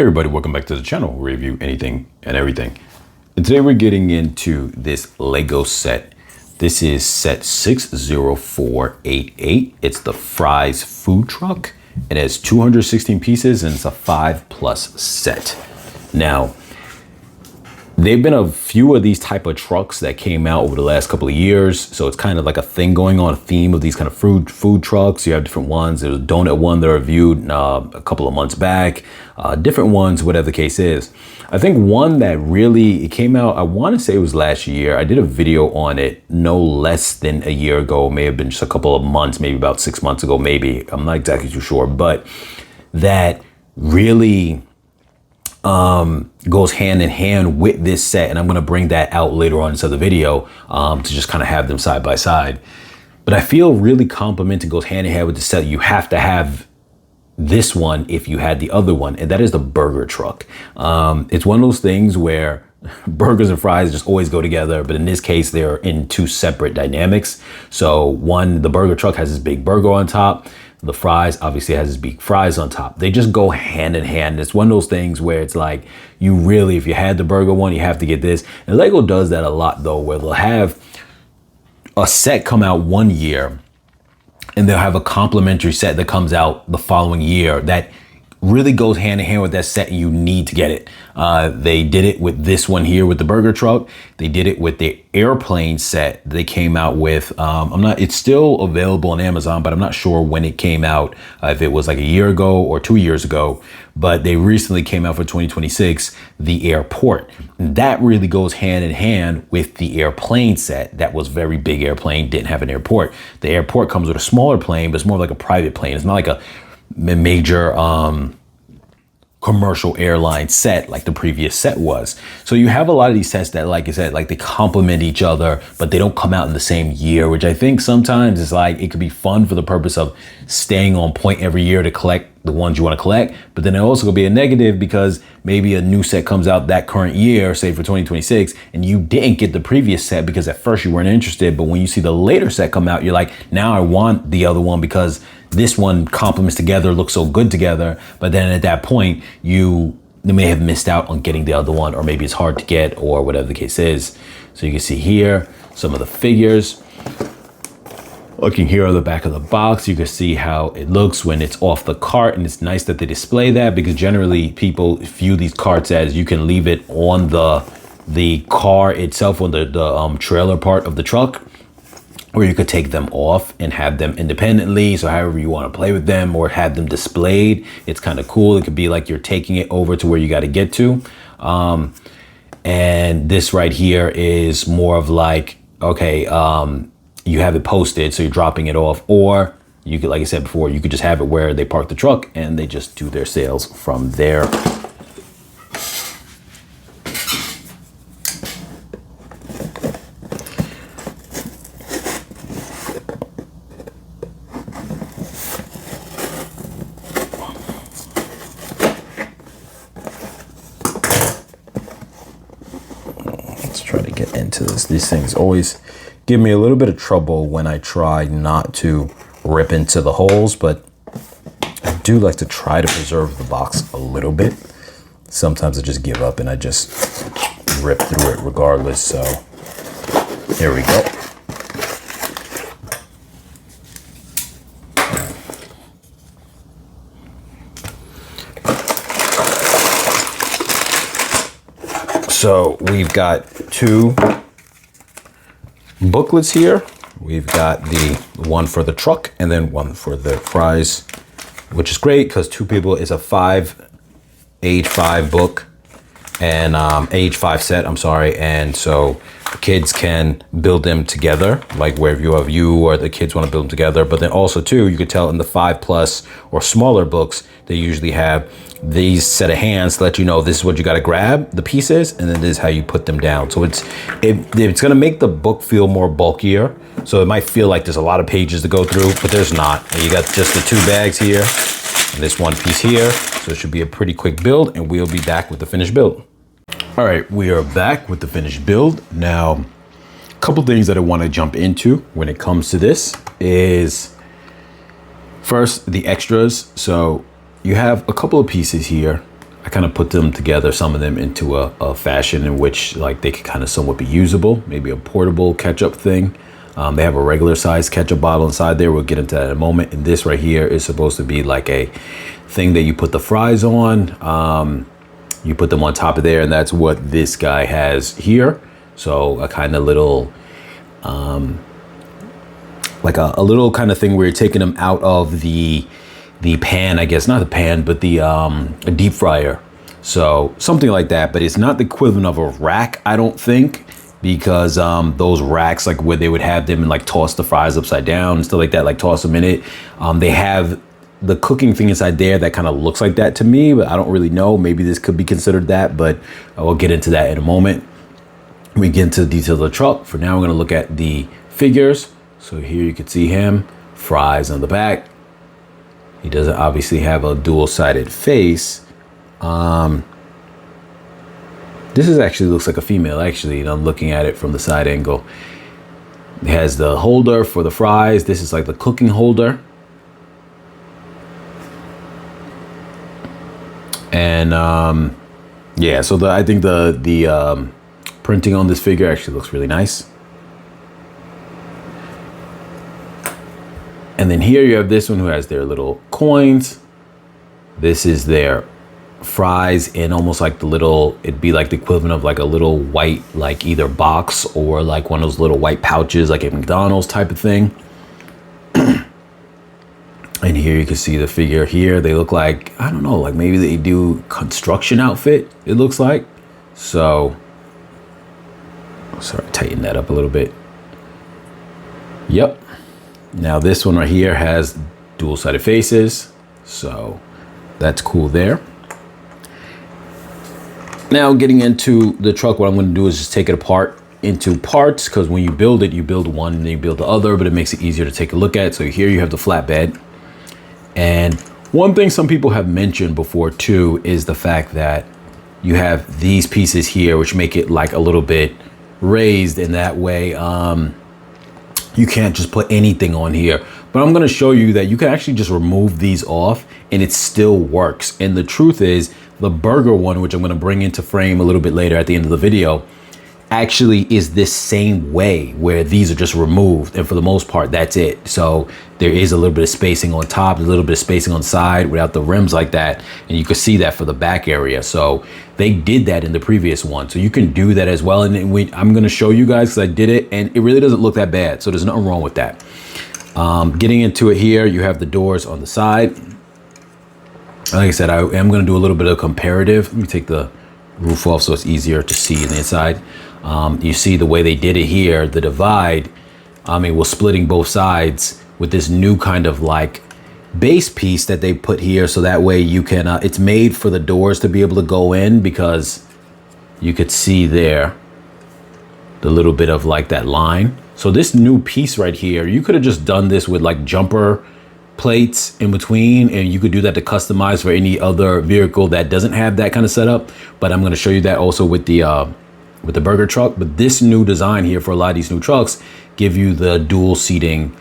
Hey everybody, welcome back to the channel. We review anything and everything. And today we're getting into this Lego set. This is set 60488. It's the Fry's food truck. It has 216 pieces and it's a 5+ set. Now, there've been a few of these type of trucks that came out over the last couple of years. So it's kind of like a thing going on, a theme of these kind of food trucks. You have different ones. There's a donut one that I reviewed a couple of months back, different ones, whatever the case is. I think one that really, it came out, I want to say it was last year. I did a video on it no less than a year ago, may have been just a couple of months, maybe about 6 months ago, maybe. I'm not exactly too sure, but that really goes hand in hand with this set, and I'm going to bring that out later on into the video to just kind of have them side by side. But I feel really complementing, goes hand in hand with the set. You have to have this one if you had the other one, and that is the burger truck. It's one of those things where burgers and fries just always go together, but in this case they're in two separate dynamics. So one, the burger truck has this big burger on top. The fries obviously has this big fries on top. They just go hand in hand. It's one of those things where it's like, you really, if you had the burger one, you have to get this. And Lego does that a lot though, where they'll have a set come out one year and they'll have a complementary set that comes out the following year that really goes hand in hand with that set, and you need to get it. They did it with this one here with the burger truck. They did it with the airplane set they came out with. It's still available on Amazon, but I'm not sure when it came out, if it was like a year ago or 2 years ago, but they recently came out for 2026, the airport. And that really goes hand in hand with the airplane set. That was very big airplane, didn't have an airport. The airport comes with a smaller plane, but it's more like a private plane. It's not like a major commercial airline set like the previous set was. So you have a lot of these sets that, like I said, like they complement each other, but they don't come out in the same year, which I think sometimes is like, it could be fun for the purpose of staying on point every year to collect the ones you want to collect. But then it also could be a negative because maybe a new set comes out that current year, say for 2026, and you didn't get the previous set because at first you weren't interested. But when you see the later set come out, you're like, now I want the other one because this one complements together, looks so good together. But then at that point, you may have missed out on getting the other one, or maybe it's hard to get, or whatever the case is. So you can see here some of the figures. Looking here on the back of the box, you can see how it looks when it's off the cart, and it's nice that they display that because generally people view these carts as you can leave it on the car itself, on the trailer part of the truck, or you could take them off and have them independently. So however you want to play with them or have them displayed, it's kind of cool. It could be like you're taking it over to where you got to get to. And this right here is more of like, okay, you have it posted, so you're dropping it off, or you could, like I said before, you could just have it where they park the truck and they just do their sales from there. Let's try to get into this. These things always give me a little bit of trouble when I try not to rip into the holes, but I do like to try to preserve the box a little bit. Sometimes I just give up and I just rip through it regardless. So here we go. So we've got two booklets here. We've got the one for the truck and then one for the fries, which is great because two people is a age 5 book and age 5 set, I'm sorry. And so kids can build them together, like wherever you or the kids want to build them together. But then also too, you could tell in the 5+ or smaller books, they usually have these set of hands to let you know this is what you got to grab the pieces, and then this is how you put them down. So it's going to make the book feel more bulkier. So it might feel like there's a lot of pages to go through, but there's not. You got just the 2 bags here and this one piece here. So it should be a pretty quick build, and we'll be back with the finished build. All right, we are back with the finished build. Now, a couple things that I want to jump into when it comes to this is first the extras. So you have a couple of pieces here I kind of put them together, some of them into a fashion in which like they could kind of somewhat be usable, maybe a portable ketchup thing. They have a regular size ketchup bottle inside there. We'll get into that in a moment. And this right here is supposed to be like a thing that you put the fries on. You put them on top of there, and that's what this guy has here. So a kind of little, like a little kind of thing where you're taking them out of the pan, I guess, not the pan, but the a deep fryer. So something like that, but it's not the equivalent of a rack, I don't think, because those racks, like where they would have them and like toss the fries upside down and stuff like that, like toss them in it. They have the cooking thing inside there that kind of looks like that to me, but I don't really know. Maybe this could be considered that, but we'll get into that in a moment. We get into the details of the truck. For now, we're going to look at the figures. So here you can see him, fries on the back. He doesn't obviously have a dual-sided face. This is actually looks like a female, actually, and I'm looking at it from the side angle. It has the holder for the fries. This is like the cooking holder. And yeah, so I think the printing on this figure actually looks really nice. And then here you have this one who has their little coins. This is their fries in almost like the little, it'd be like the equivalent of like a little white, like either box or like one of those little white pouches, like a McDonald's type of thing. And here you can see the figure here. They look like, I don't know, like maybe they do construction outfit, it looks like. So, sorry, tighten that up a little bit. Yep. Now this one right here has dual-sided faces. So that's cool there. Now getting into the truck, what I'm going to do is just take it apart into parts, because when you build it, you build one and then you build the other, but it makes it easier to take a look at. So here you have the flatbed. And one thing some people have mentioned before too is the fact that you have these pieces here, which make it like a little bit raised in that way. You can't just put anything on here, but I'm going to show you that you can actually just remove these off and it still works. And the truth is the burger one, which I'm going to bring into frame a little bit later at the end of the video, actually is this same way where these are just removed. And for the most part, that's it. So there is a little bit of spacing on top, a little bit of spacing on the side without the rims like that. And you can see that for the back area. So they did that in the previous one. So you can do that as well. And I'm going to show you guys because I did it and it really doesn't look that bad. So there's nothing wrong with that. Getting into it here, you have the doors on the side. Like I said, I am going to do a little bit of comparative. Let me take the roof off so it's easier to see in the inside. You see the way they did it here, the divide, was splitting both sides with this new kind of like base piece that they put here. So that way you can, it's made for the doors to be able to go in, because you could see there the little bit of like that line. So this new piece right here, you could have just done this with like jumper plates in between, and you could do that to customize for any other vehicle that doesn't have that kind of setup. But I'm going to show you that also with the burger truck. But this new design here for a lot of these new trucks give you the dual seating,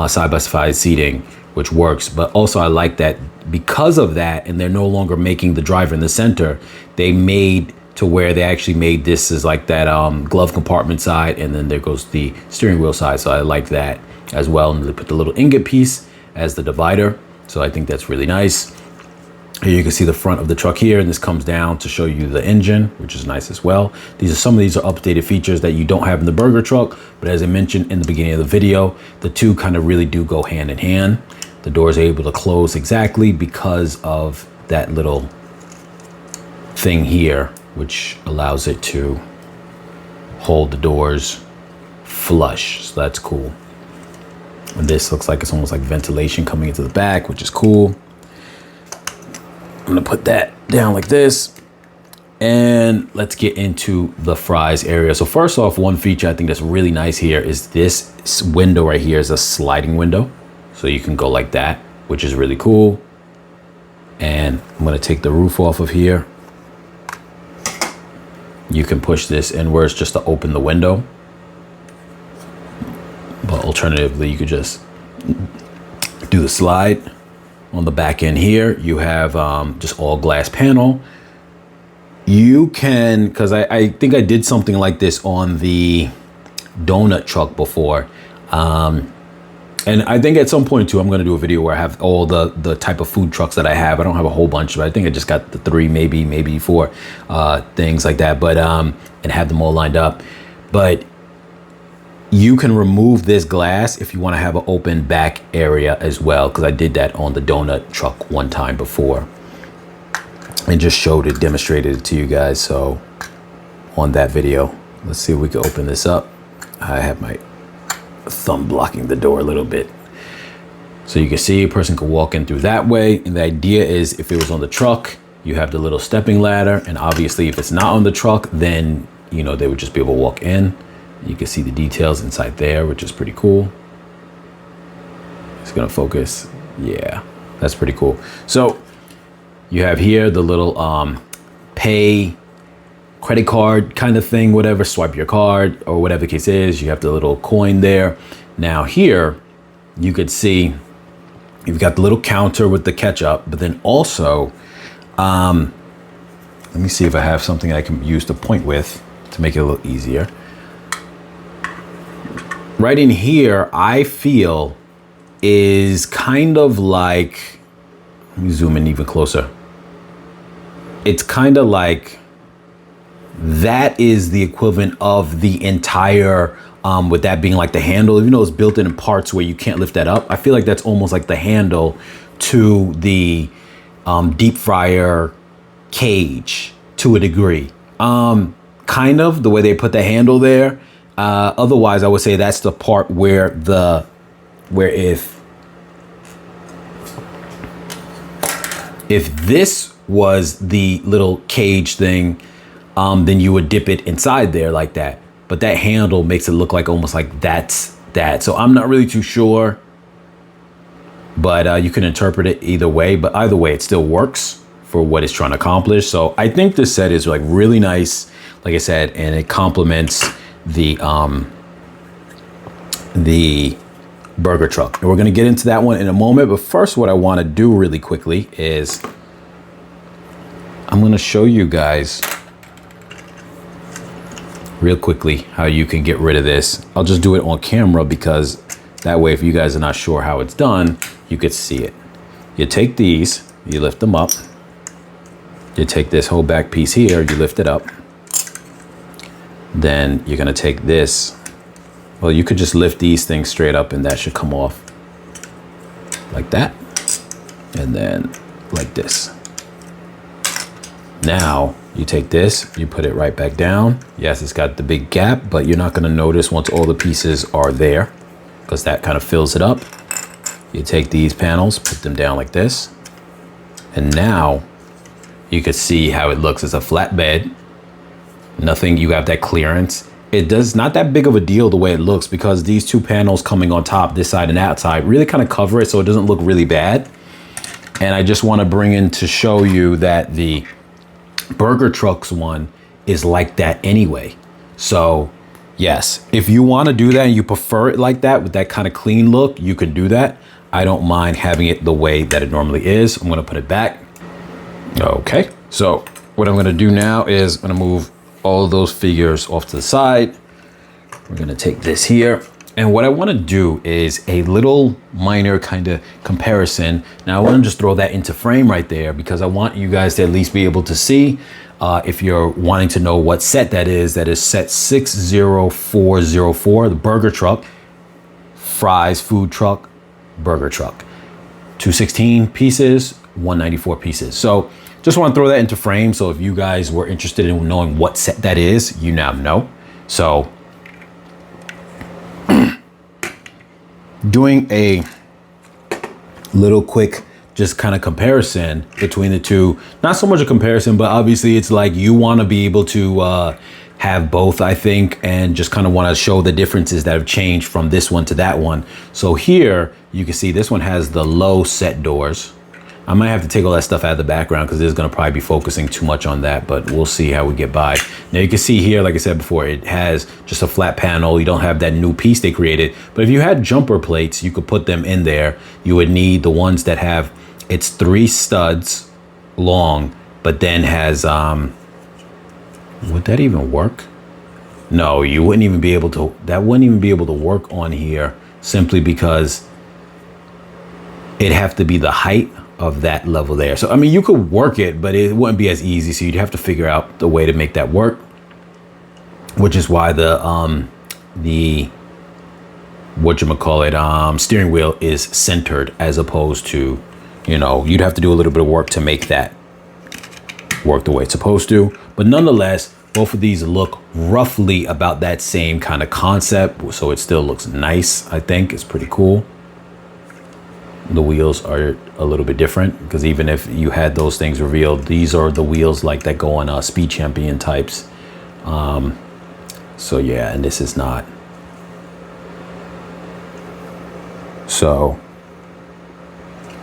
side by side seating, which works. But also I like that because of that, and they're no longer making the driver in the center, they made to where they actually made this as like that glove compartment side, and then there goes the steering wheel side. So I like that as well. And they put the little ingot piece as the divider. So I think that's really nice. Here you can see the front of the truck here, and this comes down to show you the engine, which is nice as well. Some of these are updated features that you don't have in the burger truck, but as I mentioned in the beginning of the video, the two kind of really do go hand in hand. The doors are able to close exactly because of that little thing here, which allows it to hold the doors flush. So that's cool. And this looks like it's almost like ventilation coming into the back, which is cool. I'm gonna put that down like this, and let's get into the fries area. So first off, one feature I think that's really nice here is this window right here is a sliding window. So you can go like that, which is really cool. And I'm gonna take the roof off of here. You can push this inwards just to open the window. But alternatively, you could just do the slide. On the back end here, you have just all glass panel. You can, because I think I did something like this on the donut truck before. And I think at some point too, I'm going to do a video where I have all the type of food trucks that I have. I don't have a whole bunch, but I think I just got the 3, maybe 4 things like that, but and have them all lined up. But you can remove this glass if you want to have an open back area as well, because I did that on the donut truck one time before and just showed it, demonstrated it to you guys. So on that video, let's see if we can open this up. I have my thumb blocking the door a little bit. So you can see a person could walk in through that way. And the idea is if it was on the truck, you have the little stepping ladder. And obviously if it's not on the truck, then, you know, they would just be able to walk in. You can see the details inside there, which is pretty cool. It's gonna focus. Yeah, that's pretty cool. So you have here the little pay credit card kind of thing, whatever, swipe your card or whatever the case is. You have the little coin there. Now here you could see you've got the little counter with the ketchup, but then also, let me see if I have something I can use to point with to make it a little easier. Right in here, I feel is kind of like, let me zoom in even closer. It's kind of like that is the equivalent of the entire, with that being like the handle, even though it's built in parts where you can't lift that up. I feel like that's almost like the handle to the deep fryer cage to a degree. Kind of the way they put the handle there. Otherwise, I would say that's the part where if this was the little cage thing, then you would dip it inside there like that. But that handle makes it look like almost like that's that. So I'm not really too sure, but you can interpret it either way. But either way, it still works for what it's trying to accomplish. So I think this set is like really nice, like I said, and it complements the burger truck. And we're gonna get into that one in a moment. But first, what I want to do really quickly is I'm gonna show you guys real quickly how you can get rid of this. I'll just do it on camera because that way, if you guys are not sure how it's done, you could see it. You take these, you lift them up. You take this whole back piece here, you lift it up. Then you're gonna take this. Well, you could just lift these things straight up and that should come off like that. And then like this. Now you take this, you put it right back down. Yes, it's got the big gap, but you're not gonna notice once all the pieces are there because that kind of fills it up. You take these panels, put them down like this. And now you can see how it looks as a flat bed. Nothing, you have that clearance. It does not that big of a deal the way it looks because these two panels coming on top, this side and that side, really kind of cover it so it doesn't look really bad. And I just want to bring in to show you that the burger trucks one is like that anyway. So yes, if you want to do that and you prefer it like that with that kind of clean look, you can do that. I don't mind having it the way that it normally is. I'm going to put it back. Okay, so what I'm going to do now is I'm going to move all of those figures off to the side. We're going to take this here. And what I want to do is a little minor kind of comparison. Now I want to just throw that into frame right there because I want you guys to at least be able to see if you're wanting to know what set that is set 60404, the burger truck, fries, food truck, burger truck. 216 pieces, 194 pieces. So just want to throw that into frame. So if you guys were interested in knowing what set that is, you now know. So doing a little quick just kind of comparison between the two, not so much a comparison, but obviously it's like you want to be able to have both, I think, and just kind of want to show the differences that have changed from this one to that one. So here you can see this one has the low set doors. I might have to take all that stuff out of the background because it's going to probably be focusing too much on that, but we'll see how we get by. Now you can see here, like I said before, it has just a flat panel. You don't have that new piece they created, but if you had jumper plates, you could put them in there. You would need the ones that have, it's 3 studs long, but then has Would that even work? No, you wouldn't even be able to, that wouldn't even be able to work on here, simply because it'd have to be the height of that level there. So, I mean, you could work it, but it wouldn't be as easy. So you'd have to figure out the way to make that work, which is why the steering wheel is centered, as opposed to, you know, you'd have to do a little bit of work to make that work the way it's supposed to. But nonetheless, both of these look roughly about that same kind of concept. So it still looks nice. I think it's pretty cool. The wheels are a little bit different, because even if you had those things revealed, these are the wheels like that go on Speed Champion types. So yeah, and this is not. So,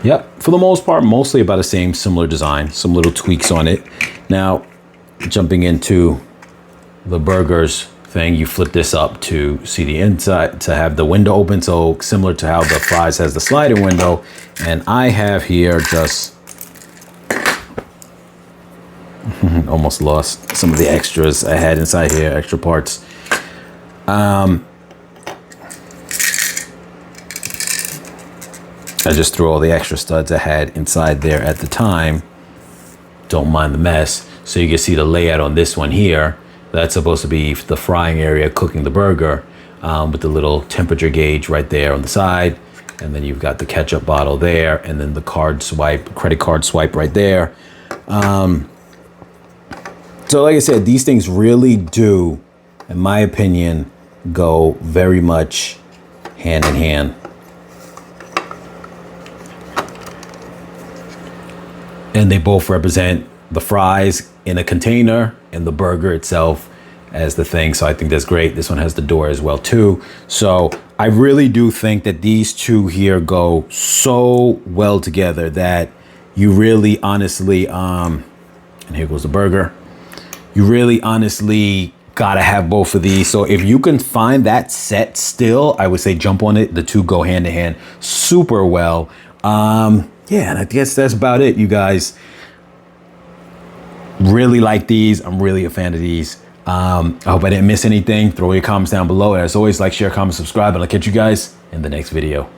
yep, for the most part, mostly about the same, similar design, some little tweaks on it. Now, jumping into the burgers thing, you flip this up to see the inside, to have the window open. So similar to how the fries has the sliding window. And I have here just almost lost some of the extras I had inside here, extra parts. I just threw all the extra studs I had inside there at the time. Don't mind the mess. So you can see the layout on this one here. That's supposed to be the frying area, cooking the burger, with the little temperature gauge right there on the side. And then you've got the ketchup bottle there, and then the credit card swipe right there. So like I said, these things really do, in my opinion, go very much hand in hand. And they both represent the fries in a container and the burger itself as the thing. So I think that's great. This one has the door as well too. So I really do think that these two here go so well together that you really honestly, and here goes the burger. You really honestly gotta have both of these. So if you can find that set still, I would say jump on it. The two go hand in hand super well. Yeah, and I guess that's about it, you guys. Really like these. I'm really a fan of these. I hope I didn't miss anything. Throw your comments down below. And as always, like, share, comment, subscribe, and I'll catch you guys in the next video.